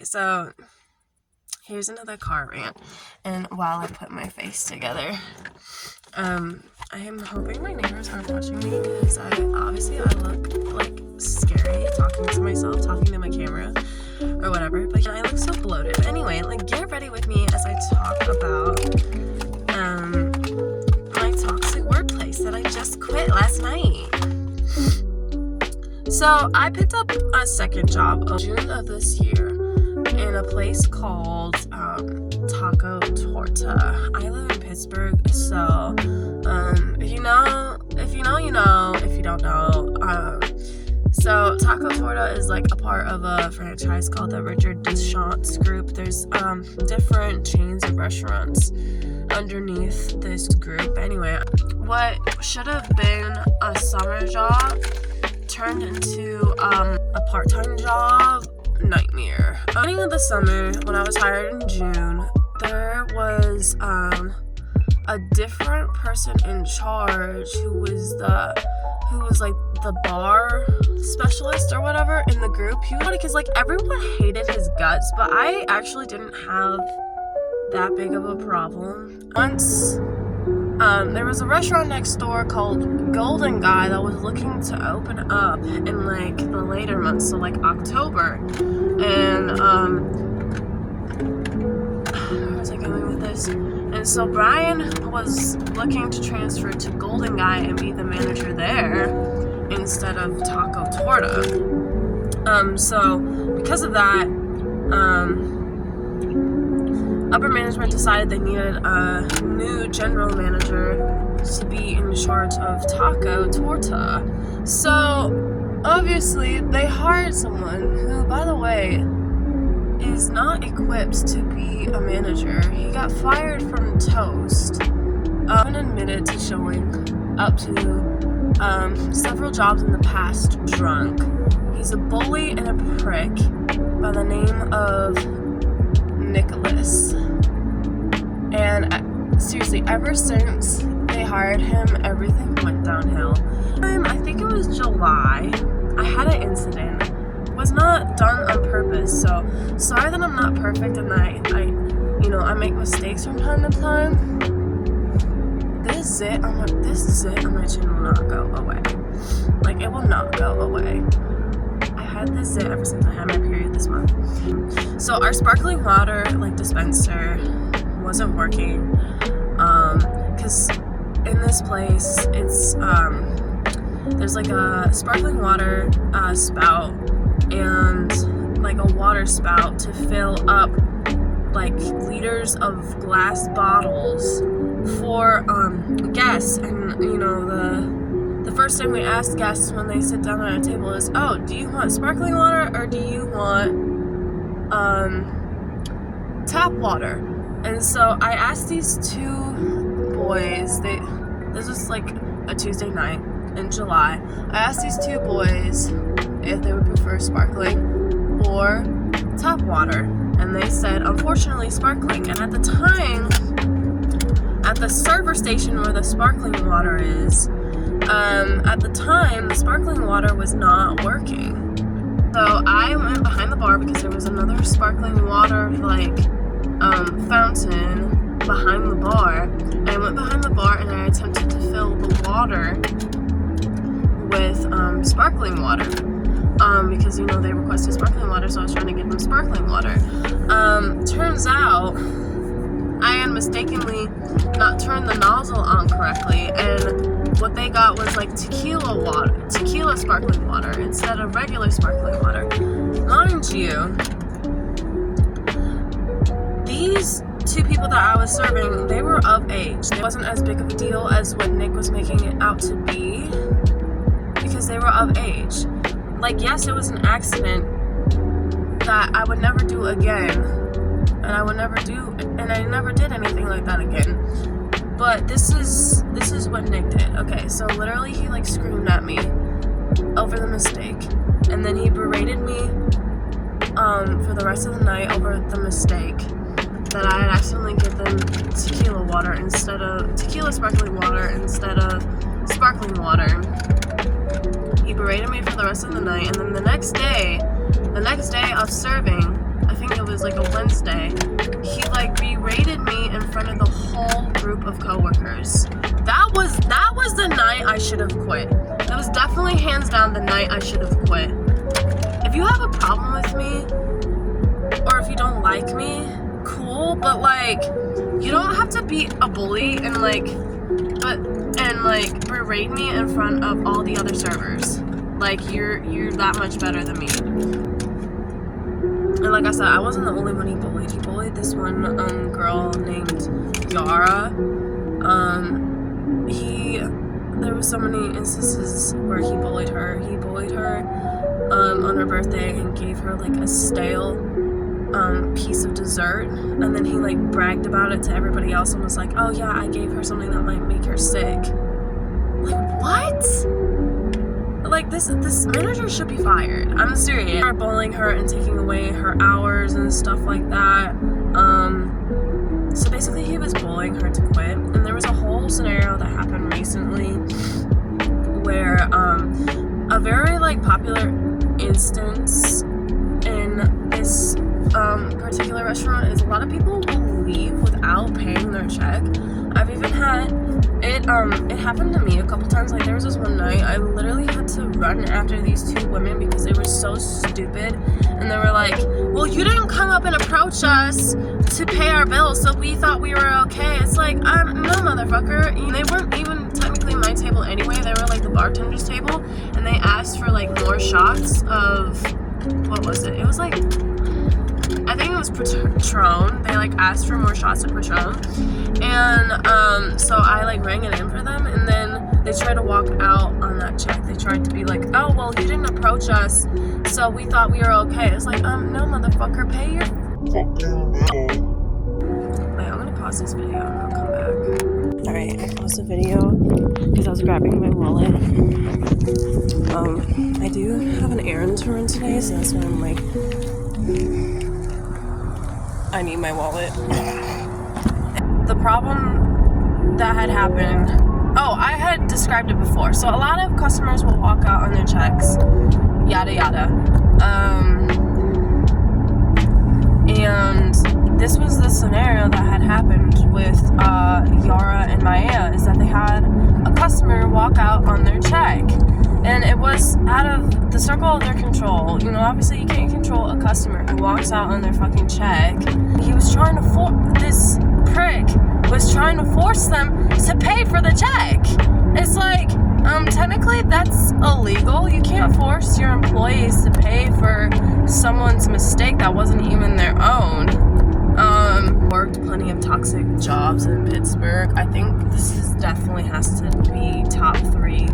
Okay, so here's another car rant. And while I put my face together, I am hoping my neighbors aren't watching me because I look like scary talking to myself, talking to my camera or whatever. But I look so bloated. But anyway, like, get ready with me as I talk about my toxic workplace that I just quit last night. So I picked up a second job in June of this year in a place called Taco Torta. I live in Pittsburgh, so if you know, you know. If you don't know, so Taco Torta is like a part of a franchise called the Richard Deschamps Group. There's different chains of restaurants underneath this group. Anyway, what should have been a summer job turned into a part-time job nightmare. Beginning of the summer, when I was hired in June, there was a different person in charge who was like the bar specialist or whatever in the group. He was funny because like everyone hated his guts, but I actually didn't have that big of a problem. Once there was a restaurant next door called Golden Guy that was looking to open up in like the later months, so like October. And where was I going with this? And so Brian was looking to transfer to Golden Guy and be the manager there instead of Taco Torta. So because of that, upper management decided they needed a new general manager to be in charge of Taco Torta. So obviously they hired someone who, by the way, is not equipped to be a manager. He got fired from Toast and admitted to showing up to several jobs in the past drunk. He's a bully and a prick by the name of Nicholas. And seriously, ever since they hired him, everything went downhill. I think it was July, I had an incident. It was not done on purpose, so sorry that I'm not perfect and I make mistakes from time to time. This zit on my chin will not go away. Like, it will not go away. I had this zit ever since I had my period this month. So our sparkling water dispenser wasn't working because in this place it's there's like a sparkling water spout and like a water spout to fill up like liters of glass bottles for guests. And the first thing we ask guests when they sit down at a table is, oh, do you want sparkling water or do you want tap water? And so I asked these two boys, this was like a Tuesday night in July. I asked these two boys if they would prefer sparkling or tap water. And they said, unfortunately, sparkling. And at the time, at the server station where the sparkling water is, at the time, the sparkling water was not working. So I went behind the bar because there was another sparkling water fountain behind the bar. And I went behind the bar and I attempted to fill the water with sparkling water. Because they requested sparkling water, so I was trying to give them sparkling water. Turns out I had mistakenly not turned the nozzle on correctly, and what they got was like tequila sparkling water instead of regular sparkling water. Mind you, these two people that I was serving, they were of age. It wasn't as big of a deal as what Nick was making it out to be because they were of age. Like, yes, it was an accident that I would never do again, and I never did anything like that again. But this is what Nick did. Okay, so literally he screamed at me over the mistake, and then he berated me for the rest of the night over the mistake that I had accidentally given tequila sparkling water instead of sparkling water. He berated me for the rest of the night, and then the next day of serving, I think it group of coworkers. That was the night I should have quit. That was definitely hands down the night I should have quit. If you have a problem with me, or if you don't like me, cool, but like, you don't have to be a bully and berate me in front of all the other servers. Like, you're that much better than me. And like I said, I wasn't the only one he bullied. He bullied this one girl named Yara. There was so many instances where he bullied her. He bullied her on her birthday and gave her like a stale piece of dessert, and then he like bragged about it to everybody else and was like, oh yeah, I gave her something that might make her sick. Like, what? Like, this manager should be fired. I'm serious. They are bullying her and taking away her hours and stuff like that. So basically he was bullying her to quit, and there was a whole scenario that happened recently where a very like popular instance in this particular restaurant is a lot of people will leave without paying their check. I've even had it happened to me a couple times. Like, there was this one night I literally had to run after these two women because they were so stupid, and they were like, well, you didn't come up and approach us to pay our bills, so we thought we were okay. It's like, no, motherfucker. They weren't even technically my table anyway. They were like the bartender's table, and they asked for like more shots of, what was it? It was like, I think it was Patron. They like asked for more shots of Patron, and so I like rang it in for them, and then they tried to walk out on that check. They tried to be like, oh, well, you didn't approach us, so we thought we were okay. It's like, no, motherfucker, pay your fucking bill. Wait, I'm gonna pause this video and I'll come back. Alright, I paused the video because I was grabbing my wallet. I do have an errand to run today, so that's why I'm like, I need my wallet. The problem that had happened, I had described it before. So a lot of customers will walk out on their checks, yada yada. And this was the scenario that had happened with Yara and Maya, is that they had a customer walk out on their check. And it was out of the circle of their control. You know, obviously you can't control a customer who walks out on their fucking check. He was trying to this prick was trying to force them to pay for the check. It's like, technically that's illegal. You can't force your employees to pay for someone's mistake that wasn't even their own. Worked plenty of toxic jobs in Pittsburgh. I think this definitely has to be top 3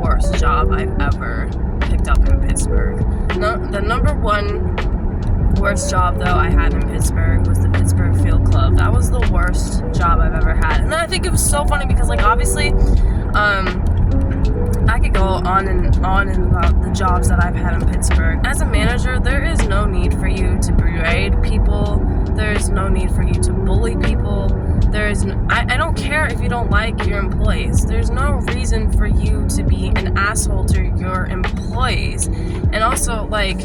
worst job I've ever picked up in Pittsburgh. No, the number 1 worst job though I had in Pittsburgh was the Pittsburgh Field Club. That was the worst job I've ever had. And I think it was so funny because, like, obviously I could go on and about the jobs that I've had in Pittsburgh. As a manager, there is no need for you to berate people. There's no need for you to bully people. I don't care if you don't like your employees. There's no reason for you to be an asshole to your employees. And also, like,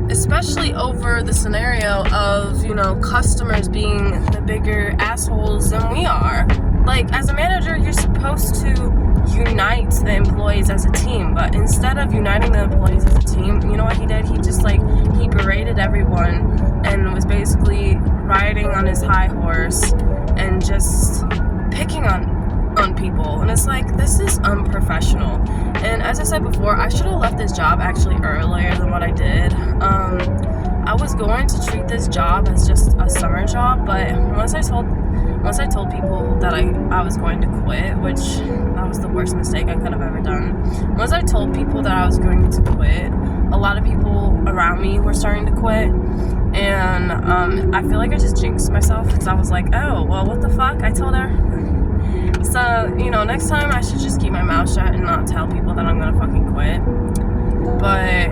especially over the scenario of, you know, customers being the bigger assholes than we are. Like, as a manager, you're supposed to unite the employees as a team, but instead of uniting the employees as a team, you know what he did? He just, like, he berated everyone and was basically riding on his high horse and just picking on people. And it's like, this is unprofessional. And as I said before, I should have left this job actually earlier than what I did. I was going to treat this job as just a summer job, but once I told people that I was going to quit, which that was the worst mistake I could have ever done. Once I told people that I was going to quit, a lot of people around me were starting to quit, and I feel like I just jinxed myself because I was like, oh, well, what the fuck? I told her. So, you know, next time I should just keep my mouth shut and not tell people that I'm gonna fucking quit. But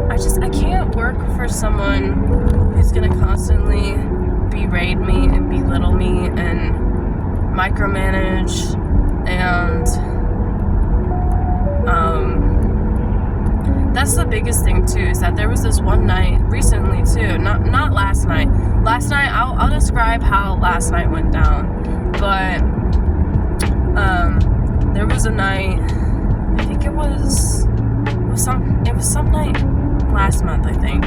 I can't work for someone who's gonna constantly berate me and belittle me and micromanage and that's the biggest thing too, is that there was this one night recently too, not last night. Last night, I'll describe how last night went down, but there was a night, I think it was some night last month, I think.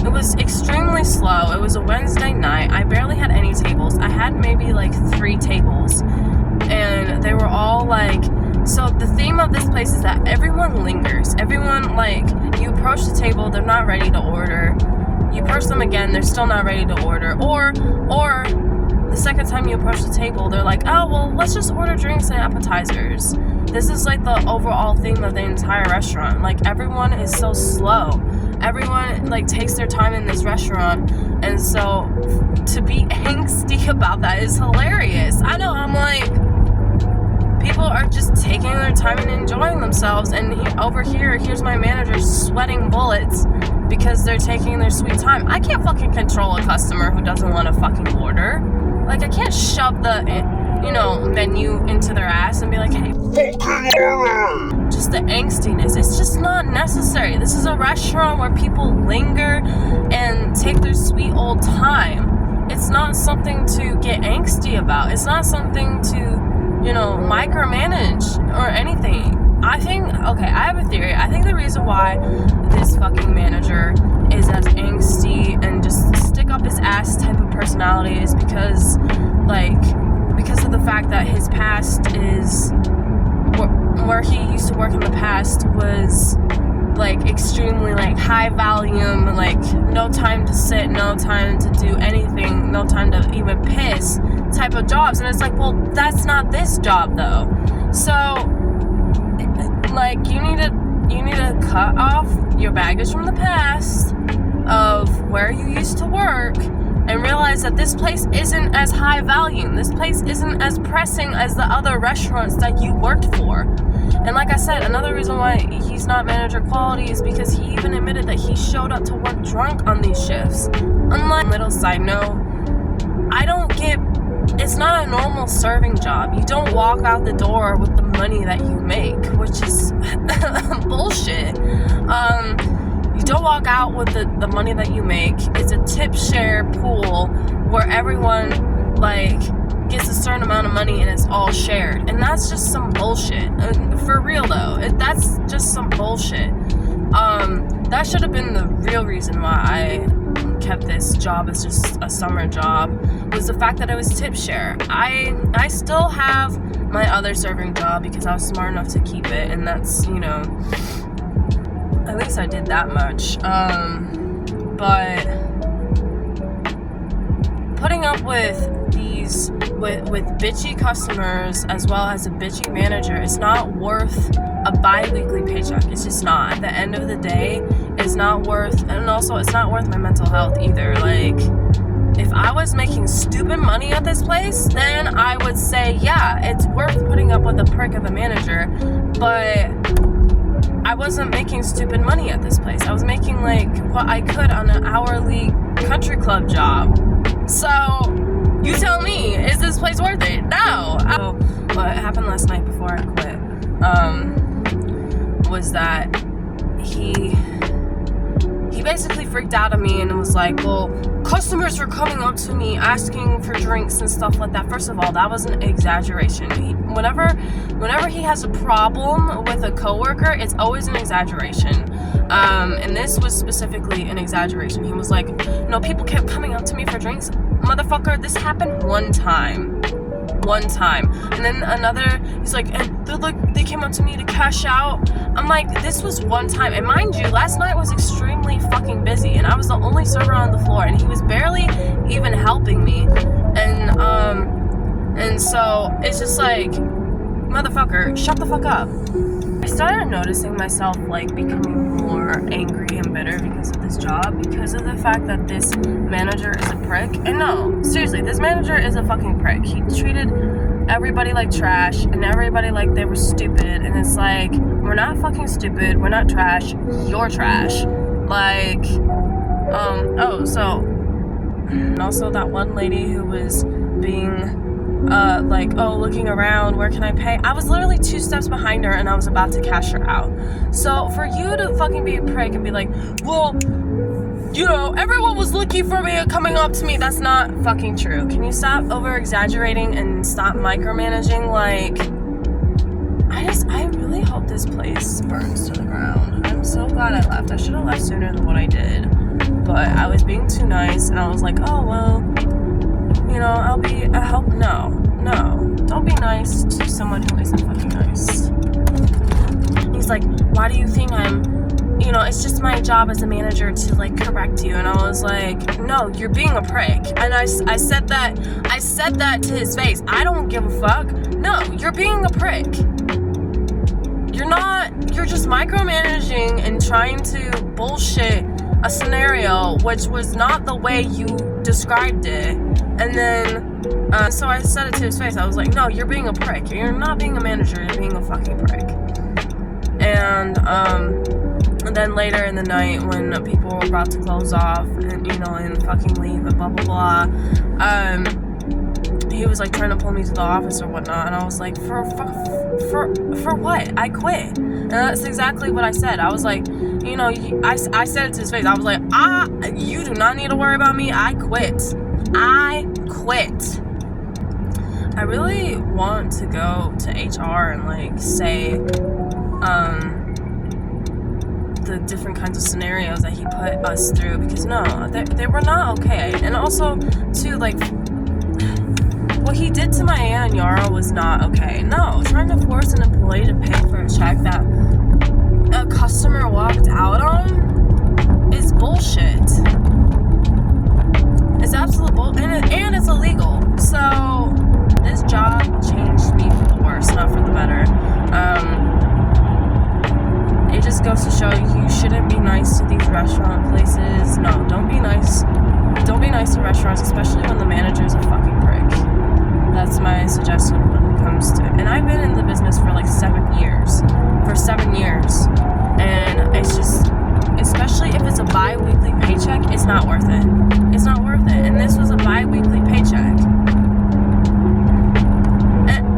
It was extremely slow. It was a Wednesday night. I barely had any tables. I had maybe like 3 tables, and they were all like, so the theme of this place is that everyone lingers. Everyone, like, you approach the table, they're not ready to order. You approach them again, they're still not ready to order. Or the second time you approach the table, they're like, oh, well, let's just order drinks and appetizers. This is like the overall theme of the entire restaurant. Like, everyone is so slow. Everyone, like, takes their time in this restaurant. And so to be angsty about that is hilarious. I know, I'm like, people are just taking their time and enjoying themselves, and here's my manager sweating bullets because they're taking their sweet time. I can't fucking control a customer who doesn't want to fucking order. Like, I can't shove the, menu into their ass and be like, hey, just the angstiness. It's just not necessary. This is a restaurant where people linger and take their sweet old time. It's not something to get angsty about. It's not something to, micromanage or anything. I have a theory. I think the reason why this fucking manager is as angsty and just stick up his ass type of personality is because of the fact that his past is, where he used to work in the past was like extremely like high volume, like no time to sit, no time to do anything, no time to even piss type of jobs. And it's like, well, that's not this job though. So like, you need to cut off your baggage from the past of where you used to work and realize that this place isn't as high volume. This place isn't as pressing as the other restaurants that you worked for. And like I said, another reason why he's not manager quality is because he even admitted that he showed up to work drunk on these shifts. Unlike, little side note, it's not a normal serving job. You don't walk out the door with the money that you make, which is bullshit. You don't walk out with the money that you make. It's a tip share pool where everyone like gets a certain amount of money and it's all shared. And that's just some bullshit. For real though, that's just some bullshit. That should have been the real reason why I kept this job as just a summer job, was the fact that it was tip share. I still have my other serving job because I was smart enough to keep it, and that's, at least I did that much. But putting up with these with bitchy customers as well as a bitchy manager is not worth a bi-weekly paycheck. It's just not. At the end of the day, it's not worth, and also it's not worth my mental health either. Like, if I was making stupid money at this place, then I would say, yeah, it's worth putting up with a prick of a manager. But I wasn't making stupid money at this place. I was making like what I could on an hourly country club job. So you tell me, is this place worth it? No. What happened last night before I quit was that he basically freaked out at me and was like, well, customers were coming up to me asking for drinks and stuff like that. First of all, that was an exaggeration. Whenever he has a problem with a coworker, it's always an exaggeration. And this was specifically an exaggeration. He was like, people kept coming up to me for drinks. Motherfucker, this happened one time. And then another, he's like, and they came up to me to cash out. I'm like, this was one time. And mind you, last night was extremely fucking busy, and I was the only server on the floor, and he was barely even helping me. And so it's just like, motherfucker, shut the fuck up. I started noticing myself like becoming more angry and bitter because of this job, because of the fact that this manager is a prick. And no, seriously, this manager is a fucking prick. He treated everybody like trash and everybody like they were stupid, and it's like, we're not fucking stupid, we're not trash, you're trash. Like, and also that one lady who was being like, oh, looking around, where can I pay? I was literally 2 steps behind her and I was about to cash her out. So for you to fucking be a prick and be like, well, you know, everyone was looking for me and coming up to me, that's not fucking true. Can you stop over exaggerating and stop micromanaging? Like, I really hope this place burns to the ground. I'm so glad I left. I should have left sooner than what I did, but I was being too nice and I was like, oh, well, you know, I'll be a help. No, don't be nice to someone who isn't fucking nice. He's like, why do you think you know, it's just my job as a manager to like correct you. And I was like, no, you're being a prick. And I said that to his face. I don't give a fuck. No, you're being a prick. You're just micromanaging and trying to bullshit a scenario which was not the way you described it. And then, so I said it to his face. I was like, no, you're being a prick. You're not being a manager, you're being a fucking prick. And then later in the night when people were about to close off and, you know, and fucking leave and blah, blah, blah, he was like trying to pull me to the office or whatnot, and I was like, for what? I quit. And that's exactly what I said. I was like, you know, I said it to his face. I was like, you do not need to worry about me. I quit. I really want to go to HR and like say the different kinds of scenarios that he put us through, because no, they were not okay. And also too, like, what he did to my Aunt Yara was not okay. No, trying to force an employee to pay for a check that a customer walked out on is bullshit. It's absolute bullshit, and it's illegal. So this job changed me for the worse, not for the better. It just goes to show you shouldn't be nice to these restaurant places. No, don't be nice. Don't be nice to restaurants, especially when the manager's a fucking prick. That's my suggestion when it comes to it. And I've been in the business for like 7 years. And it's just, especially if it's a bi-weekly paycheck, it's not worth it. It's not worth it. And this was a bi-weekly paycheck.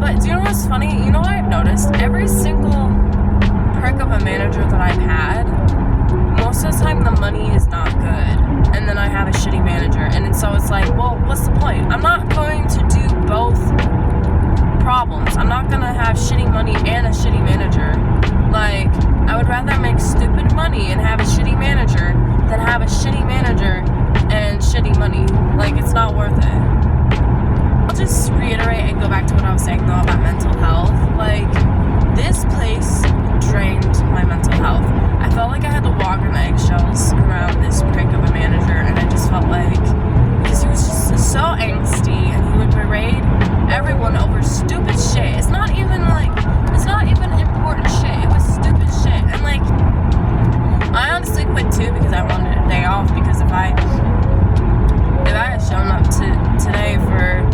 But do you know what's funny? You know what I've noticed? Every single prick of a manager that I've had, most of the time the money is not good. And then I have a shitty manager. And so it's like, well, what's the point? I'm not going to do both problems. I'm not going to have shitty money and a shitty manager. Like, I would rather make stupid money and have a shitty manager than have a shitty manager and shitty money. Like, it's not worth it. I'll just reiterate and go back to what I was saying, though, about mental health. Like, this place drained my mental health. I felt like I had to walk on eggshells around this prick of a manager, and I just felt like, because he was just so angsty, and he would berate everyone over stupid shit. It's not even important shit. It was stupid shit. And like, I honestly quit too because I wanted a day off, because if I had shown up today for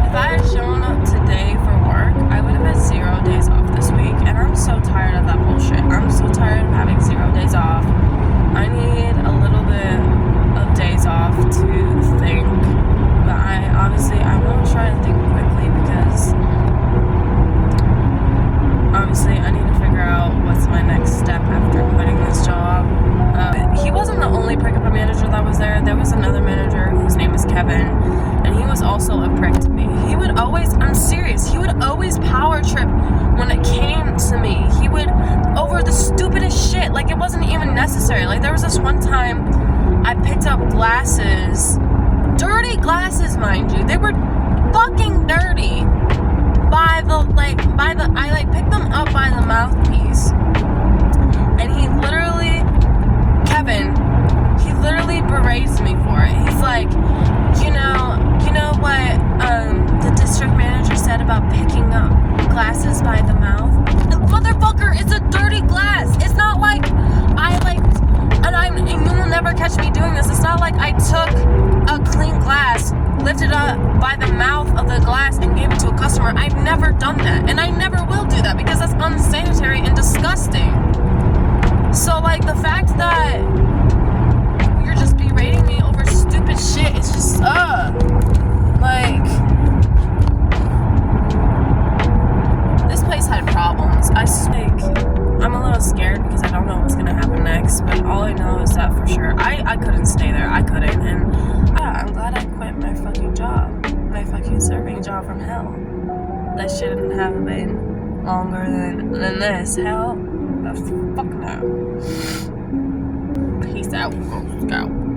if I had shown up today for work, I would have had 0 days off this week, and I'm so tired of that bullshit. I'm so tired of having 0 days off. I need a little bit of days off to think, but I want to try to think quickly, because obviously I need to figure out what's my next step after quitting this job. He wasn't the only prick of a manager that was there. There was another manager whose name is Kevin, and he was also a prick to me. He would always, I'm serious, he would always power trip when it came to me. He would, over the stupidest shit, like it wasn't even necessary. Like there was this one time I picked up glasses, dirty glasses, mind you. They were fucking dirty. I picked them up by the mouthpiece. And Kevin berates me for it. He's like, you know what the district manager said about picking up glasses by the mouth? The motherfucker, it's a dirty glass. It's not like and you will never catch me doing this. It's not like I took a clean glass, lifted up by the mouth of the glass, and gave it to a customer. I've never done that, and I never will do that, because that's unsanitary and disgusting. weeks, but all I know is that for sure, I couldn't stay there. I couldn't, and yeah, I'm glad I quit my fucking job. My fucking serving job from hell. That shouldn't have been longer than this. Hell, the fuck no. Peace out, Girl Scout.